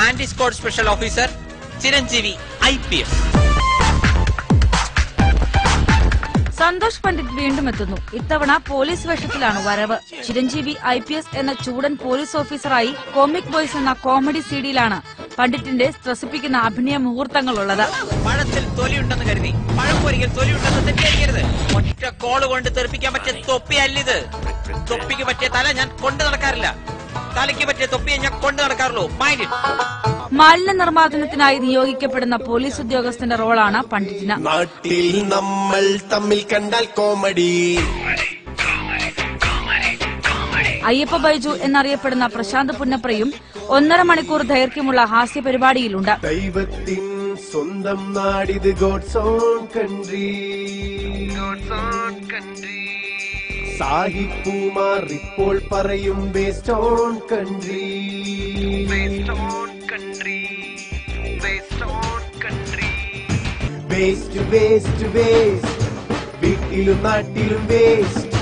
Anti squad special officer Chiranjeevi IPS. Santhosh Pandit വീണ്ടും എത്തുന്നു. ഇത്തവണ പോലീസ് വേഷത്തിലാണ് വരവ്. ചിരഞ്ജീവി IPS എന്ന ചൂടൻ പോലീസ് ഓഫീസറായി കോമിക് ബോയ്സ് എന്ന കോമഡി CD-യിലാണ് പണ്ഡിറ്റിന്റെ ത്രസിപ്പിക്കുന്ന അഭിനയ മുഹൂർത്തങ്ങളുള്ളത്. പഴത്തിൽ തൊലിയുണ്ടെന്ന് കരുതി പഴംപൊരിയിൽ തൊലിയുണ്ടെന്ന് തെറ്റിദ്ധരിക്കരുത്. ഒറ്റ കോള് കൊണ്ട് തെറിപ്പിക്കാൻ പറ്റിയ തൊപ്പിയല്ലിത്. തൊപ്പിക്ക് പറ്റിയ തല ഞാൻ കൊണ്ടു നടക്കാറില്ല. തലയ്ക്ക് പറ്റിയ തൊപ്പിയെ ഞാൻ കൊണ്ടു നടക്കാറുള്ളൂ. Mind it. മാലിന്യ നിർമ്മാർജ്ജനത്തിനായി നിയോഗിക്കപ്പെടുന്ന പോലീസ് ഉദ്യോഗസ്ഥന്റെ റോളാണ് പണ്ഡിറ്റിന്. നാട്ടിൽ നമ്മൾ തമ്മിൽ കണ്ടാൽ കോമഡി. അയ്യപ്പ ബൈജു എന്നറിയപ്പെടുന്ന പ്രശാന്ത് പുന്നപ്രയും 1.5 മണിക്കൂർ ദൈർഘ്യമുള്ള ഹാസ്യ പരിപാടിയിലുണ്ട്. ദൈവത്തിൻ സ്വന്തം നാടിത്, ഗോഡ്സ് ഓൺ കൺട്രി. സാഹിബുമാർ ഇപ്പോൾ പറയും based own country. Waste waste waste, വീട്ടിലും നാട്ടിലും വേസ്റ്റ്.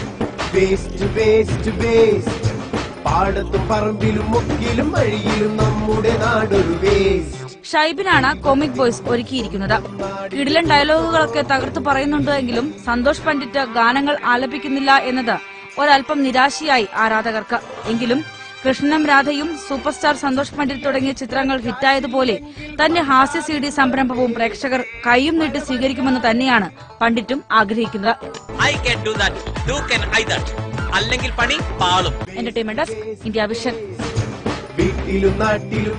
വേസ്റ്റ് വേസ്റ്റ് വേസ്റ്റ്, പാടത്തും പറമ്പിലും മുക്കിലും വഴിയിലും നമ്മുടെ നാടൊരു വേസ്റ്റ്. ഷൈബിനാണ് കോമിക് ബോയ്സ് ഒരുക്കിയിരിക്കുന്നത്. കിടിലൻ ഡയലോഗുകളൊക്കെ തകർത്തു പറയുന്നുണ്ട് എങ്കിലും സന്തോഷ് പണ്ഡിറ്റ് ഗാനങ്ങൾ ആലപിക്കുന്നില്ല എന്നത് ഒരൽപ്പം നിരാശയായി ആരാധകർക്ക്. എങ്കിലും കൃഷ്ണനും രാധയും സൂപ്പർ സ്റ്റാർ സന്തോഷ് പണ്ഡിറ്റ് തുടങ്ങിയ ചിത്രങ്ങൾ ഹിറ്റായതുപോലെ തന്റെ ഹാസ്യ CD സംരംഭവും പ്രേക്ഷകർ കൈയും നീട്ടി സ്വീകരിക്കുമെന്ന് തന്നെയാണ് പണ്ഡിറ്റും ആഗ്രഹിക്കുന്നത്. അല്ലെങ്കിൽ പണി പാളും. Entertainment desk, India vision. വീട്ടിലും നാട്ടിലും